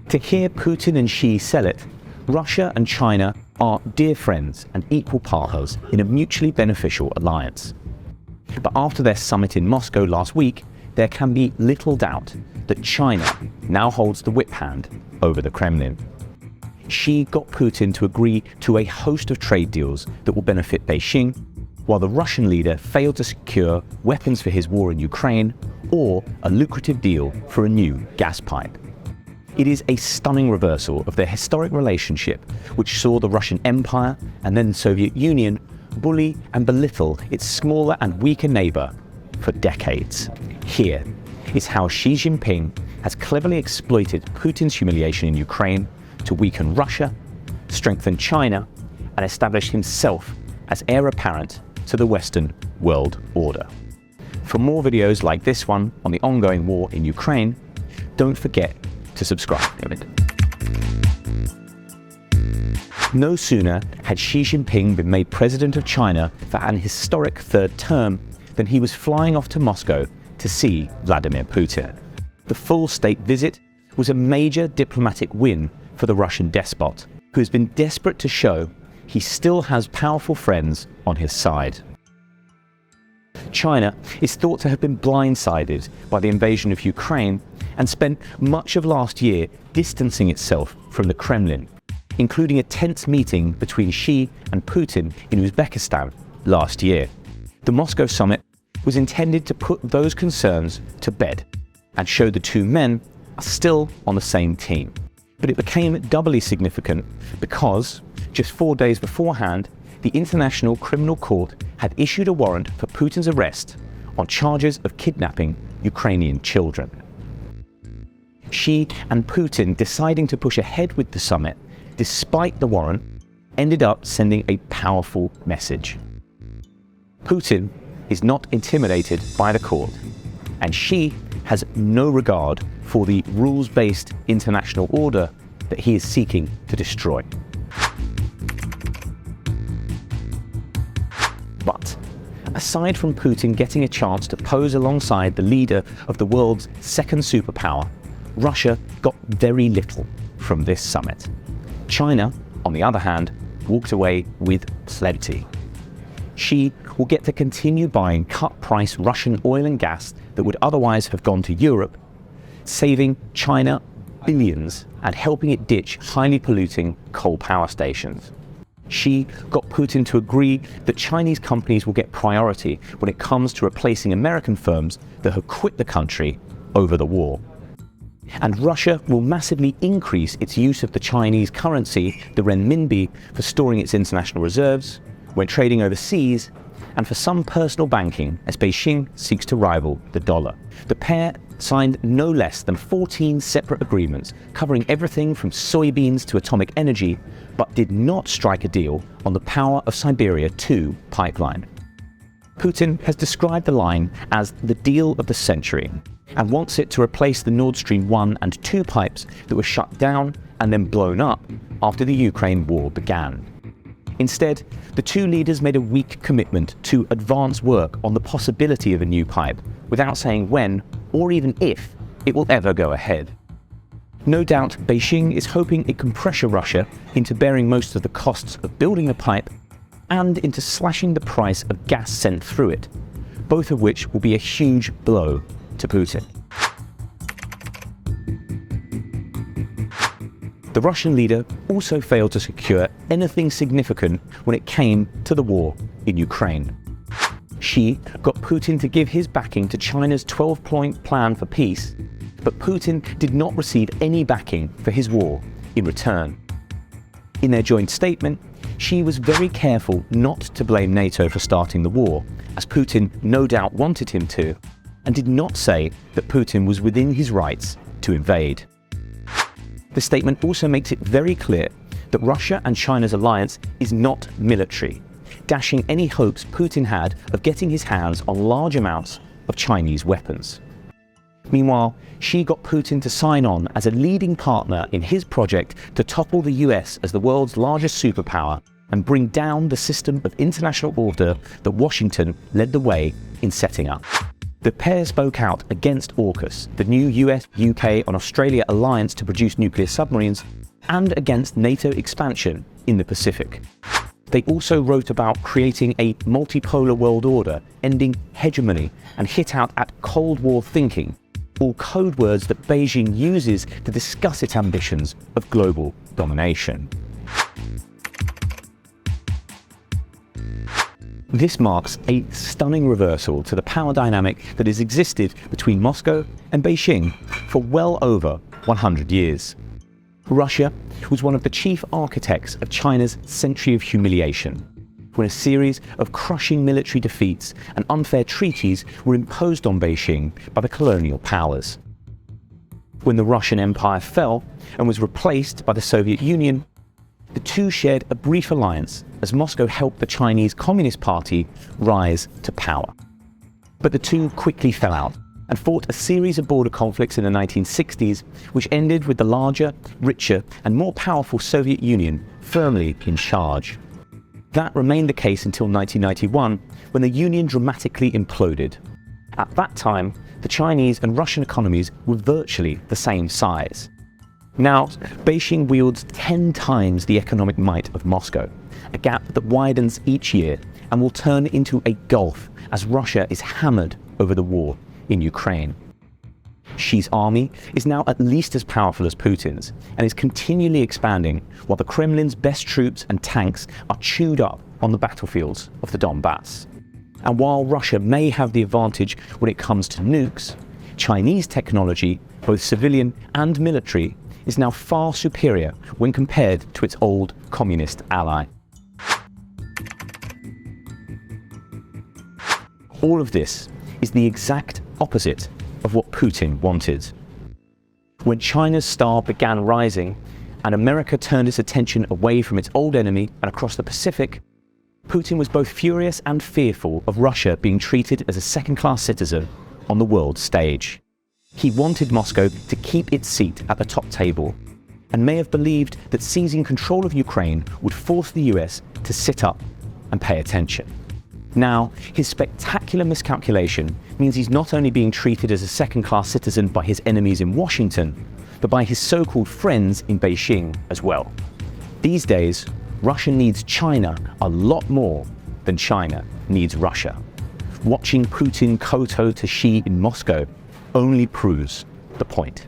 To hear Putin and Xi sell it, Russia and China are dear friends and equal partners in a mutually beneficial alliance. But after their summit in Moscow last week, there can be little doubt that China now holds the whip hand over the Kremlin. Xi got Putin to agree to a host of trade deals that will benefit Beijing, while the Russian leader failed to secure weapons for his war in Ukraine or a lucrative deal for a new gas pipe. It is a stunning reversal of their historic relationship, which saw the Russian Empire and then Soviet Union bully and belittle its smaller and weaker neighbor for decades. Here is how Xi Jinping has cleverly exploited Putin's humiliation in Ukraine to weaken Russia, strengthen China, and establish himself as heir apparent to the Western world order. For more videos like this one on the ongoing war in Ukraine, don't forget to subscribe. No sooner had Xi Jinping been made president of China for an historic third term than he was flying off to Moscow to see Vladimir Putin. The full state visit was a major diplomatic win for the Russian despot, who has been desperate to show he still has powerful friends on his side. China is thought to have been blindsided by the invasion of Ukraine and spent much of last year distancing itself from the Kremlin, including a tense meeting between Xi and Putin in Uzbekistan last year. The Moscow summit was intended to put those concerns to bed and show the two men are still on the same team. But it became doubly significant because, just 4 days beforehand, the International Criminal Court had issued a warrant for Putin's arrest on charges of kidnapping Ukrainian children. Xi and Putin deciding to push ahead with the summit, despite the warrant, ended up sending a powerful message. Putin is not intimidated by the court, and Xi has no regard for the rules-based international order that he is seeking to destroy. But aside from Putin getting a chance to pose alongside the leader of the world's second superpower, Russia got very little from this summit. China, on the other hand, walked away with plenty. Xi will get to continue buying cut-price Russian oil and gas that would otherwise have gone to Europe, saving China billions and helping it ditch highly polluting coal power stations. Xi got Putin to agree that Chinese companies will get priority when it comes to replacing American firms that have quit the country over the war. And Russia will massively increase its use of the Chinese currency, the renminbi, for storing its international reserves, when trading overseas, and for some personal banking as Beijing seeks to rival the dollar. The pair signed no less than 14 separate agreements covering everything from soybeans to atomic energy, but did not strike a deal on the Power of Siberia 2 pipeline. Putin has described the line as the deal of the century and wants it to replace the Nord Stream 1 and 2 pipes that were shut down and then blown up after the Ukraine war began. Instead, the two leaders made a weak commitment to advance work on the possibility of a new pipe, without saying when or even if it will ever go ahead. No doubt Beijing is hoping it can pressure Russia into bearing most of the costs of building the pipe and into slashing the price of gas sent through it, both of which will be a huge blow to Putin. The Russian leader also failed to secure anything significant when it came to the war in Ukraine. Xi got Putin to give his backing to China's 12-point plan for peace, but Putin did not receive any backing for his war in return. In their joint statement, Xi was very careful not to blame NATO for starting the war, as Putin no doubt wanted him to, and did not say that Putin was within his rights to invade. The statement also makes it very clear that Russia and China's alliance is not military, dashing any hopes Putin had of getting his hands on large amounts of Chinese weapons. Meanwhile, Xi got Putin to sign on as a leading partner in his project to topple the US as the world's largest superpower and bring down the system of international order that Washington led the way in setting up. The pair spoke out against AUKUS, the new US, UK and Australia alliance to produce nuclear submarines, and against NATO expansion in the Pacific. They also wrote about creating a multipolar world order, ending hegemony, and hit out at Cold War thinking, all code words that Beijing uses to discuss its ambitions of global domination. This marks a stunning reversal to the power dynamic that has existed between Moscow and Beijing for well over 100 years. Russia was one of the chief architects of China's century of humiliation, when a series of crushing military defeats and unfair treaties were imposed on Beijing by the colonial powers. When the Russian Empire fell and was replaced by the Soviet Union, the two shared a brief alliance as Moscow helped the Chinese Communist Party rise to power. But the two quickly fell out and fought a series of border conflicts in the 1960s, which ended with the larger, richer and more powerful Soviet Union firmly in charge. That remained the case until 1991, when the Union dramatically imploded. At that time, the Chinese and Russian economies were virtually the same size. Now, Beijing wields 10 times the economic might of Moscow, a gap that widens each year and will turn into a gulf as Russia is hammered over the war in Ukraine. Xi's army is now at least as powerful as Putin's and is continually expanding, while the Kremlin's best troops and tanks are chewed up on the battlefields of the Donbass. And while Russia may have the advantage when it comes to nukes, Chinese technology, both civilian and military, is now far superior when compared to its old communist ally. All of this is the exact opposite of what Putin wanted. When China's star began rising and America turned its attention away from its old enemy and across the Pacific, Putin was both furious and fearful of Russia being treated as a second-class citizen on the world stage. He wanted Moscow to keep its seat at the top table and may have believed that seizing control of Ukraine would force the US to sit up and pay attention. Now, his spectacular miscalculation means he's not only being treated as a second-class citizen by his enemies in Washington, but by his so-called friends in Beijing as well. These days, Russia needs China a lot more than China needs Russia. Watching Putin kowtow to Xi in Moscow only proves the point.